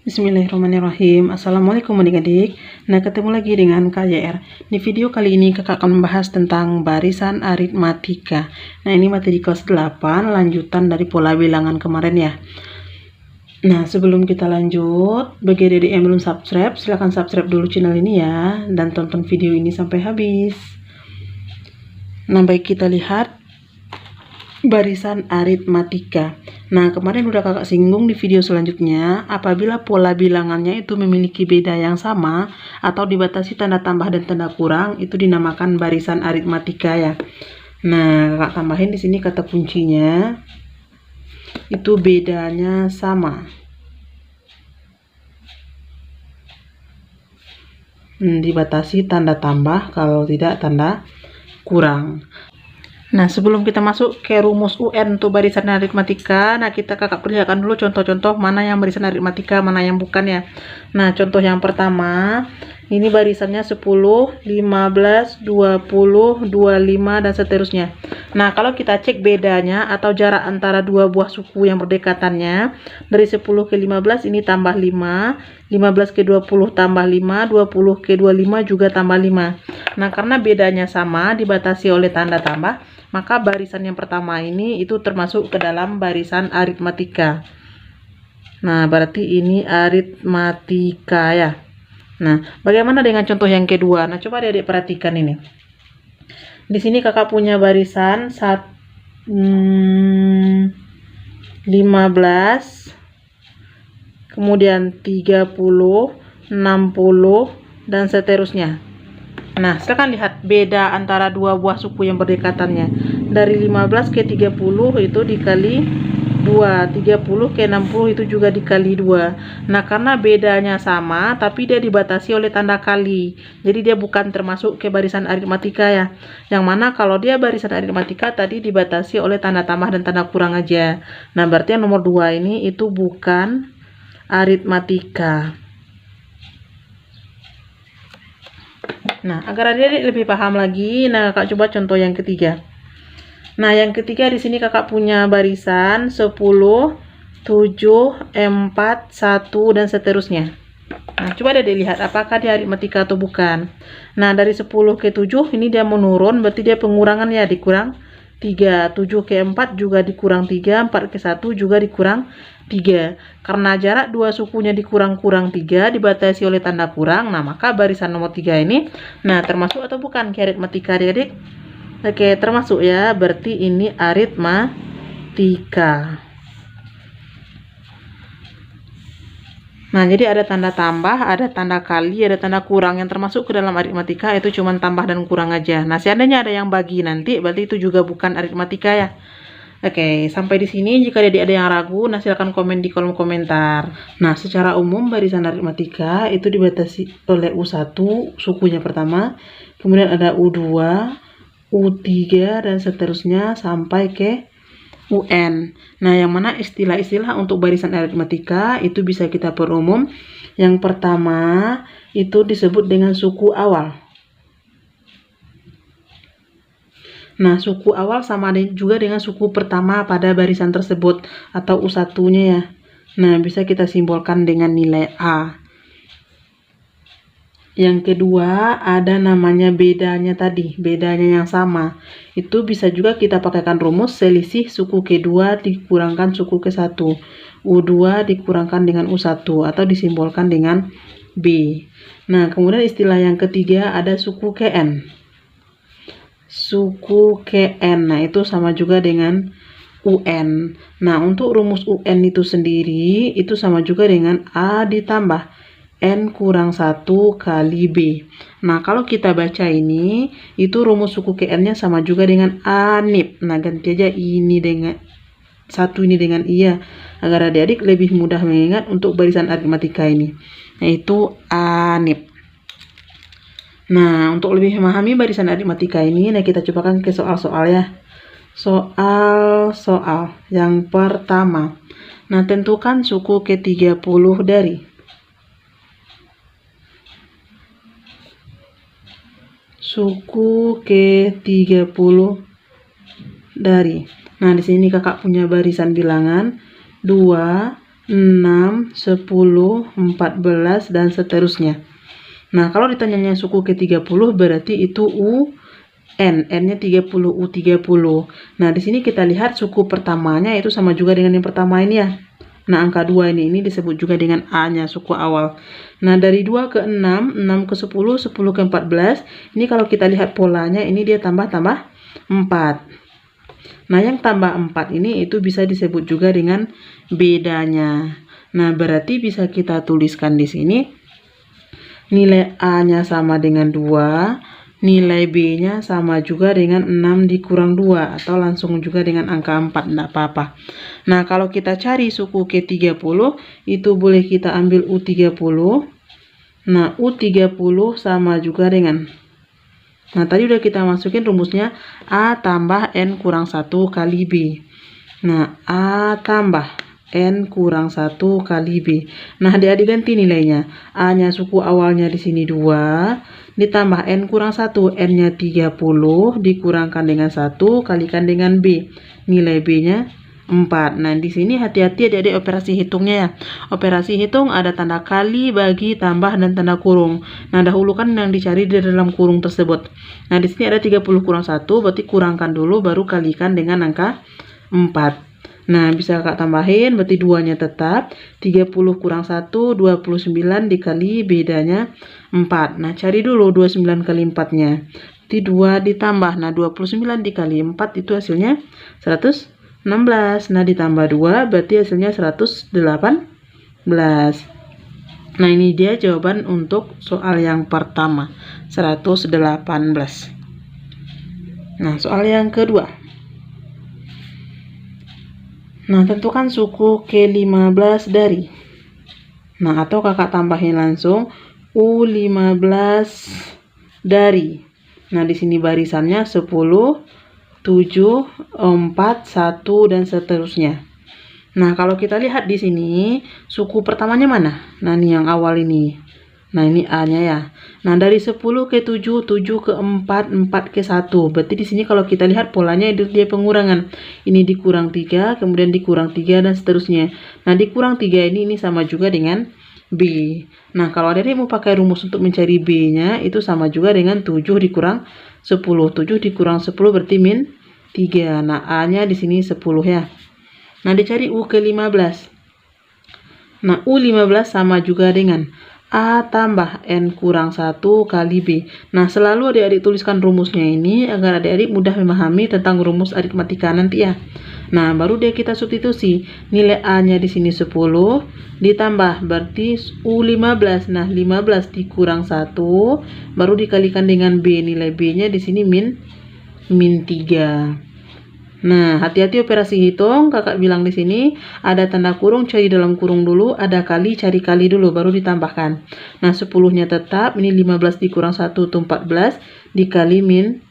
Bismillahirrahmanirrahim. Assalamualaikum adik-adik. Nah, ketemu lagi dengan KYR. Di video kali ini kakak akan membahas tentang barisan aritmatika. Nah, ini materi kelas 8, lanjutan dari pola bilangan kemarin ya. Nah, sebelum kita lanjut, bagi adik-adik yang belum subscribe, silahkan subscribe dulu channel ini ya, dan tonton video ini sampai habis. Nah, baik kita lihat barisan aritmatika. Nah, kemarin udah kakak singgung di video selanjutnya, apabila pola bilangannya itu memiliki beda yang sama atau dibatasi tanda tambah dan tanda kurang, itu dinamakan barisan aritmatika ya. Nah, kakak tambahin di sini kata kuncinya itu bedanya sama. Dibatasi tanda tambah, kalau tidak tanda kurang. Nah, sebelum kita masuk ke rumus UN untuk barisan aritmatika, nah kakak perlihatkan dulu contoh-contoh mana yang barisan aritmatika, mana yang bukan ya. Nah, contoh yang pertama, ini barisannya 10, 15, 20, 25, dan seterusnya. Nah, kalau kita cek bedanya atau jarak antara dua buah suku yang berdekatannya, dari 10 ke 15 ini tambah 5, 15 ke 20 tambah 5, 20 ke 25 juga tambah 5. Nah, karena bedanya sama, dibatasi oleh tanda tambah, maka barisan yang pertama ini itu termasuk ke dalam barisan aritmatika. Nah, berarti ini aritmatika ya. Nah, bagaimana dengan contoh yang kedua? Nah, coba adik-adik perhatikan ini. Di sini kakak punya barisan 15, kemudian 30, 60, dan seterusnya. Nah, silakan lihat beda antara dua buah suku yang berdekatannya. Dari 15 ke 30 itu dikali 2, 30 ke 60 itu juga dikali 2. Nah, karena bedanya sama, tapi dia dibatasi oleh tanda kali. Jadi dia bukan termasuk ke barisan aritmatika ya. Yang mana kalau dia barisan aritmatika tadi dibatasi oleh tanda tambah dan tanda kurang aja. Nah, berarti yang nomor 2 ini itu bukan aritmatika. Nah, agar adik-adik lebih paham lagi, nah kakak coba contoh yang ketiga. Nah, yang ketiga di sini kakak punya barisan 10, 7, 4, 1, dan seterusnya. Nah, coba adik lihat apakah dia aritmatika atau bukan. Nah, dari 10 ke 7 ini dia menurun, berarti dia pengurangan ya, dikurang 3, 7 ke 4 juga dikurang 3, 4 ke 1 juga dikurang 3. Karena jarak dua sukunya dikurang-kurang 3, dibatasi oleh tanda kurang, nah maka barisan nomor 3 ini, nah termasuk atau bukan ke aritmatika adik-adik? Oke, termasuk ya, berarti ini aritmatika. Nah, jadi ada tanda tambah, ada tanda kali, ada tanda kurang. Yang termasuk ke dalam aritmatika itu cuma tambah dan kurang aja. Nah, seandainya ada yang bagi nanti, berarti itu juga bukan aritmatika ya. Oke, sampai di sini jika ada yang ragu, nah silakan komen di kolom komentar. Nah, secara umum barisan aritmatika itu dibatasi oleh U1, sukunya pertama, kemudian ada U2, U3, dan seterusnya sampai ke UN. Nah, yang mana istilah-istilah untuk barisan aritmatika itu bisa kita perumum. Yang pertama itu disebut dengan suku awal. Nah, suku awal sama juga dengan suku pertama pada barisan tersebut atau U1-nya ya. Nah, bisa kita simbolkan dengan nilai A. Yang kedua, ada namanya bedanya tadi, bedanya yang sama. Itu bisa juga kita pakaikan rumus selisih suku kedua dikurangkan suku ke-1. U2 dikurangkan dengan U1 atau disimbolkan dengan B. Nah, kemudian istilah yang ketiga ada suku KN. Suku KN, nah itu sama juga dengan UN. Nah, untuk rumus UN itu sendiri itu sama juga dengan A ditambah N kurang 1 kali B. Nah, kalau kita baca ini, itu rumus suku KN-nya sama juga dengan ANIP. Nah, ganti aja ini dengan satu ini dengan iya, agar adik-adik lebih mudah mengingat untuk barisan aritmatika ini. Nah, itu ANIP. Nah, untuk lebih memahami barisan aritmatika ini, nah kita cobakan ke soal-soal ya. Soal yang pertama. Nah, tentukan suku ke-30 dari. Suku ke-30 dari. Nah, di sini kakak punya barisan bilangan 2, 6, 10, 14, dan seterusnya. Nah, kalau ditanyanya suku ke-30 berarti itu N-nya 30, U30. Nah, di sini kita lihat suku pertamanya itu sama juga dengan yang pertama ini ya. Nah, angka 2 ini disebut juga dengan A-nya, suku awal. Nah, dari 2 ke 6, 6 ke 10, 10 ke 14. Ini kalau kita lihat polanya, ini dia tambah-tambah 4. Nah, yang tambah 4 ini itu bisa disebut juga dengan bedanya. Nah, berarti bisa kita tuliskan di sini nilai A-nya sama dengan 2, nilai B-nya sama juga dengan 6 dikurang 2, atau langsung juga dengan angka 4, enggak apa-apa. Nah, kalau kita cari suku ke-30, itu boleh kita ambil U30. Nah, U30 sama juga dengan, nah tadi udah kita masukin rumusnya A tambah N kurang 1 kali B. Nah, A tambah N kurang 1 kali B. Nah, adik-adik ganti nilainya. A-nya suku awalnya di sini 2, ditambah N kurang 1, N-nya 30, dikurangkan dengan 1, kalikan dengan B. Nilai B-nya 4. Nah, di sini hati-hati adik-adik operasi hitungnya ya. Operasi hitung ada tanda kali, bagi, tambah, dan tanda kurung. Nah, dahulu kan yang dicari di dalam kurung tersebut. Nah, di sini ada 30 kurang 1, berarti kurangkan dulu, baru kalikan dengan angka 4. Nah, bisa kakak tambahin, berarti 2-nya tetap. 30 kurang 1, 29 dikali bedanya 4. Nah, cari dulu 29 kali 4-nya. Berarti 2 ditambah. Nah, 29 dikali 4 itu hasilnya 116. Nah, ditambah 2 berarti hasilnya 118. Nah, ini dia jawaban untuk soal yang pertama, 118. Nah, soal yang kedua. Nah, tentukan suku ke-15 dari. Nah, atau kakak tambahin langsung U15 dari. Nah, di sini barisannya 10, 7, 4, 1, dan seterusnya. Nah, kalau kita lihat di sini, suku pertamanya mana? Nah, ini yang awal ini. Nah, ini A-nya ya. Nah, dari 10 ke 7, 7 ke 4, 4 ke 1. Berarti di sini kalau kita lihat polanya itu dia pengurangan. Ini dikurang 3, kemudian dikurang 3, dan seterusnya. Nah, dikurang 3 ini sama juga dengan B. Nah, kalau ada yang mau pakai rumus untuk mencari B-nya, itu sama juga dengan 7 dikurang 10. 7 dikurang 10 berarti min 3. Nah, A-nya di sini 10 ya. Nah, dicari U ke-15. Nah, U15 sama juga dengan A tambah N kurang 1 kali B. Nah, selalu adik-adik tuliskan rumusnya ini agar adik-adik mudah memahami tentang rumus aritmatika nanti ya. Nah, baru dia kita substitusi. Nilai A-nya di sini 10 ditambah berarti U15. Nah, 15 dikurang 1 baru dikalikan dengan B. Nilai B-nya di sini min 3. Nah, hati-hati operasi hitung. Kakak bilang di sini ada tanda kurung, cari dalam kurung dulu, ada kali, cari kali dulu, baru ditambahkan. Nah, 10-nya tetap, ini 15 dikurang 1 itu 14, dikali min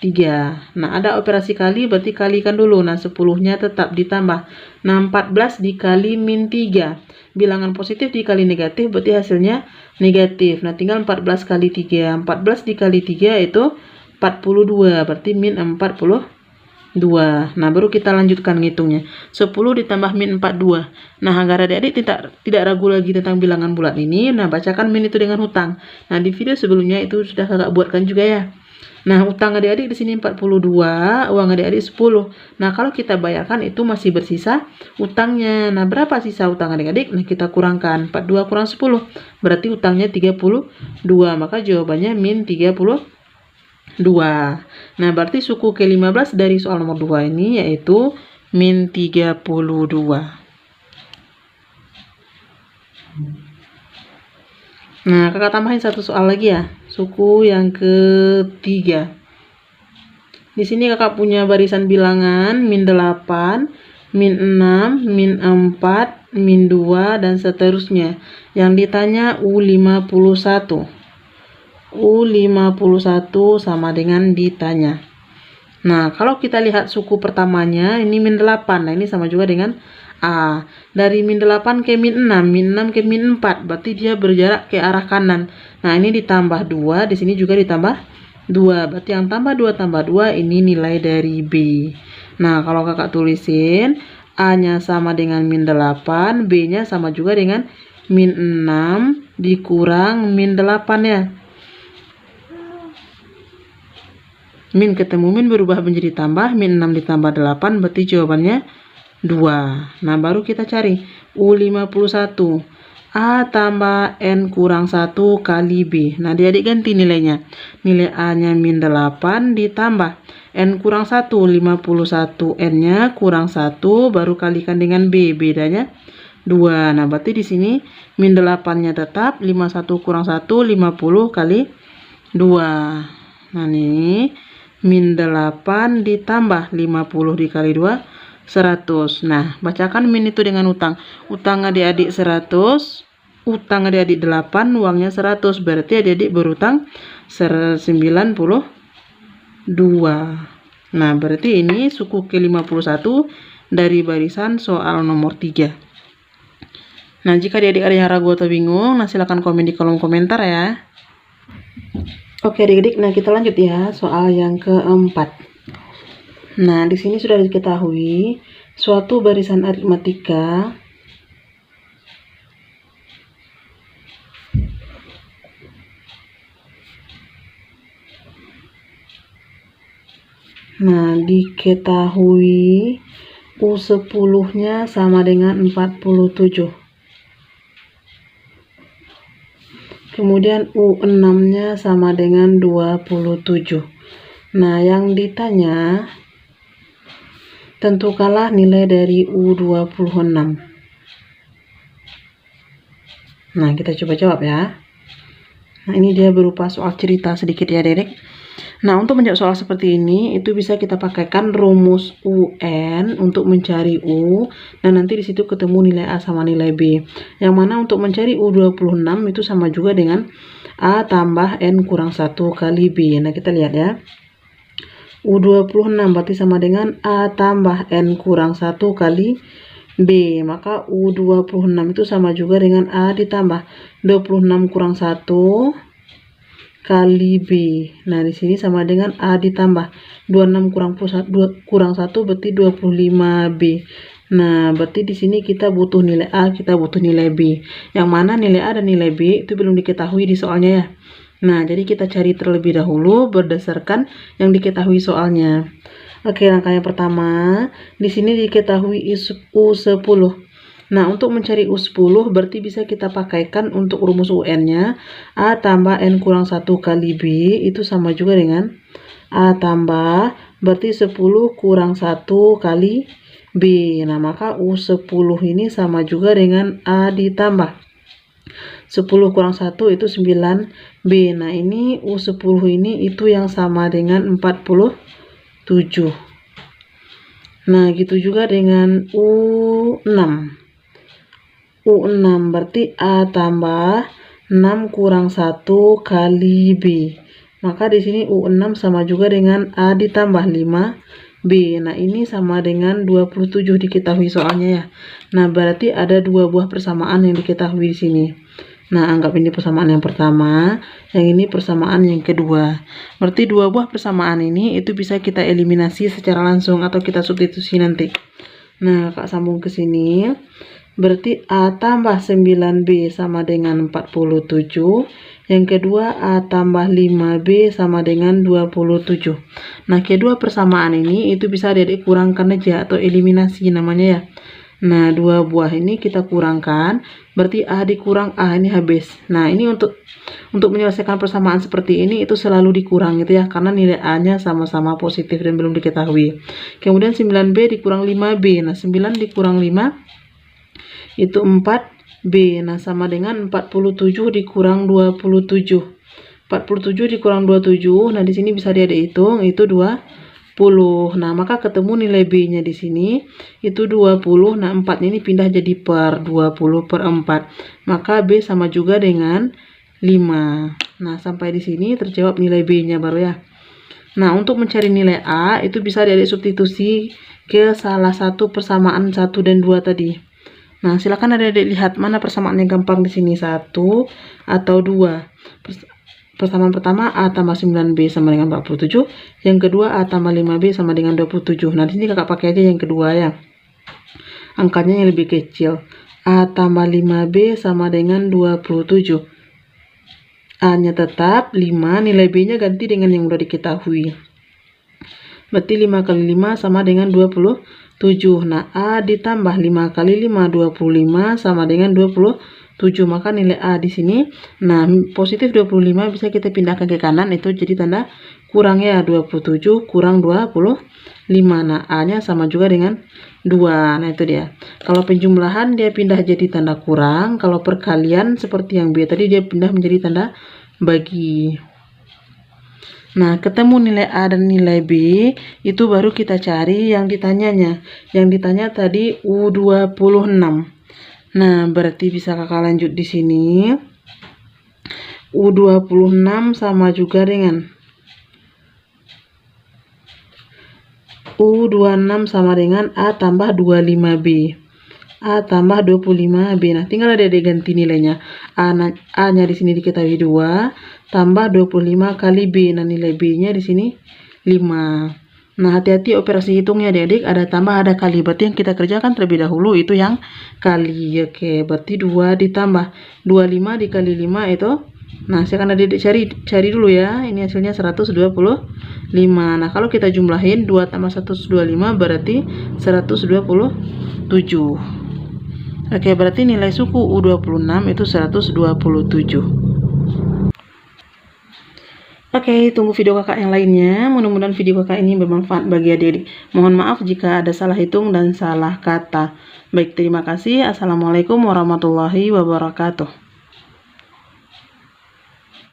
3. Nah, ada operasi kali, berarti kalikan dulu. Nah, 10-nya tetap ditambah. Nah, 14 dikali min 3. Bilangan positif dikali negatif, berarti hasilnya negatif. Nah, tinggal 14 kali 3. 14 dikali 3 itu 42, berarti min 42. Nah, baru kita lanjutkan ngitungnya. 10 ditambah min 42. Nah, agar adik-adik tidak ragu lagi tentang bilangan bulat ini, nah bacakan min itu dengan hutang. Nah, di video sebelumnya itu sudah kakak buatkan juga ya. Nah, utang adik-adik di sini 42, uang adik-adik 10. Nah, kalau kita bayarkan itu masih bersisa utangnya. Nah, berapa sisa utang adik-adik? Nah, kita kurangkan 42 kurang 10. Berarti utangnya 32. Maka jawabannya min 32. Nah, berarti suku ke-15 dari soal nomor 2 ini yaitu min 32. Nah, kakak tambahin satu soal lagi ya. Suku yang ketiga. Di sini kakak punya barisan bilangan min 8, min 6, min 4, min 2, dan seterusnya. Yang ditanya U51. U51 sama dengan ditanya. Nah, kalau kita lihat suku pertamanya ini min 8. Nah, ini sama juga dengan A. Dari min 8 ke min 6, min 6 ke min 4, berarti dia berjarak ke arah kanan. Nah, ini ditambah 2, di sini juga ditambah 2. Berarti yang tambah 2 ini nilai dari B. Nah, kalau kakak tulisin A-nya sama dengan min 8, B-nya sama juga dengan min 6 dikurang min 8 ya. Min ketemu min berubah menjadi tambah, min 6 ditambah 8 berarti jawabannya 2. Nah, baru kita cari U51. A tambah N kurang 1 kali B. Nah, adik-adik ganti nilainya. Nilai A-nya min 8 ditambah N kurang 1, 51. N-nya kurang 1, baru kalikan dengan B. Bedanya 2. Nah, berarti di sini min 8-nya tetap 51 kurang 1, 50 kali 2. Nah, ini min 8 ditambah 50 dikali 2, 100. Nah, bacakan min itu dengan utang. Utang adik-adik 100, utang adik-adik 8, uangnya 100. Berarti adik-adik berutang 92. Nah, berarti ini suku ke-51 dari barisan soal nomor 3. Nah, jika adik-adik ada yang ragu atau bingung, nah silahkan komen di kolom komentar ya. Oke adik-adik, nah kita lanjut ya soal yang keempat. Nah, di sini sudah diketahui suatu barisan aritmatika diketahui U10-nya sama dengan 47. Kemudian U6-nya sama dengan 27. Nah, yang ditanya tentukanlah nilai dari U26. Nah, kita coba jawab ya. Nah, ini dia berupa soal cerita sedikit ya, Dedek. Nah, untuk menjawab soal seperti ini, itu bisa kita pakaikan rumus UN untuk mencari U, dan nanti di situ ketemu nilai A sama nilai B. Yang mana untuk mencari U26 itu sama juga dengan A tambah N kurang 1 kali B. Nah, kita lihat ya. U26 berarti sama dengan A tambah N kurang 1 kali B. Maka U26 itu sama juga dengan A ditambah 26 kurang 1 kali B. Nah, di sini sama dengan A ditambah 26 kurang 1 berarti 25B. Nah, berarti di sini kita butuh nilai A, kita butuh nilai B. Yang mana nilai A dan nilai B itu belum diketahui di soalnya ya. Nah, jadi kita cari terlebih dahulu berdasarkan yang diketahui soalnya. Oke, langkah yang pertama, di sini diketahui U10. Nah, untuk mencari U10 berarti bisa kita pakaikan untuk rumus UN-nya A tambah N kurang 1 kali B itu sama juga dengan A tambah berarti 10 kurang 1 kali B. Nah, maka U10 ini sama juga dengan A ditambah 10 kurang 1 itu 9B. Nah, ini U10 ini itu yang sama dengan 47. Nah, gitu juga dengan U6. U6 berarti A tambah 6 kurang 1 kali B. Maka di sini U6 sama juga dengan A ditambah 5B. Nah, ini sama dengan 27 diketahui soalnya ya. Nah, berarti ada dua buah persamaan yang diketahui di sini. Nah, anggap ini persamaan yang pertama, yang ini persamaan yang kedua. Berarti dua buah persamaan ini itu bisa kita eliminasi secara langsung atau kita substitusi nanti. Nah, Kak sambung ke sini. Berarti A tambah 9B sama dengan 47. Yang kedua A tambah 5B sama dengan 27. Nah, kedua persamaan ini itu bisa adik kurangkan aja atau eliminasi namanya ya. Nah, dua buah ini kita kurangkan, berarti A dikurang A ini habis. Nah, ini untuk menyelesaikan persamaan seperti ini itu selalu dikurang gitu ya, karena nilai A-nya sama-sama positif dan belum diketahui. Kemudian 9B dikurang 5B. Nah, 9 dikurang 5 itu 4B. Nah, sama dengan 47 dikurang 27. 47 dikurang 27. Nah, di sini bisa dihitung itu 20. Nah, maka ketemu nilai B-nya di sini itu 20. Nah, 4 ini pindah jadi per 20 per 4. Maka B sama juga dengan 5. Nah, sampai di sini terjawab nilai B-nya baru ya. Nah, untuk mencari nilai A itu bisa adik substitusi ke salah satu persamaan 1 dan 2 tadi. Nah, silakan adik-adik lihat mana persamaan yang gampang di sini, 1 atau 2. Persamaan pertama A tambah 9B sama dengan 47. Yang kedua A tambah 5B sama dengan 27. Nah, di sini kakak pakai aja yang kedua ya. angkanya yang lebih kecil. A tambah 5B sama dengan 27. A-nya tetap 5, nilai B-nya ganti dengan yang udah diketahui. Berarti 5 kali 5 sama dengan 27. Nah, A ditambah 5 kali 5, 25 sama dengan 27. Maka nilai A di sini, nah positif 25 bisa kita pindahkan ke kanan, itu jadi tanda kurang ya, 27 kurang 25. Nah, A-nya sama juga dengan 2. Nah, itu dia. Kalau penjumlahan dia pindah jadi tanda kurang, kalau perkalian seperti yang B tadi dia pindah menjadi tanda bagi. Nah, ketemu nilai A dan nilai B, itu baru kita cari yang ditanyanya. Yang ditanya tadi U26. Nah, berarti bisa kakak lanjut di sini. U26 sama juga dengan U26 sama dengan A tambah 25B. A tambah 25B. Nah, tinggal ada diganti nilainya. A-nya di sini diketahui 2 tambah 25 kali B. Nah, nilai B-nya di sini 5. Nah, hati-hati operasi hitungnya adik-adik, ada tambah ada kali. Berarti yang kita kerjakan terlebih dahulu itu yang kali. Oke, berarti 2 ditambah 25 dikali 5 itu. Nah, sekarang adik cari dulu ya. Ini hasilnya 125. Nah, kalau kita jumlahin 2 tambah 125 berarti 127. Oke, berarti nilai suku U26 itu 127. Oke, tunggu video kakak yang lainnya. Mudah-mudahan video kakak ini bermanfaat bagi adik-adik. Mohon maaf jika ada salah hitung dan salah kata. Baik, terima kasih. Assalamualaikum warahmatullahi wabarakatuh.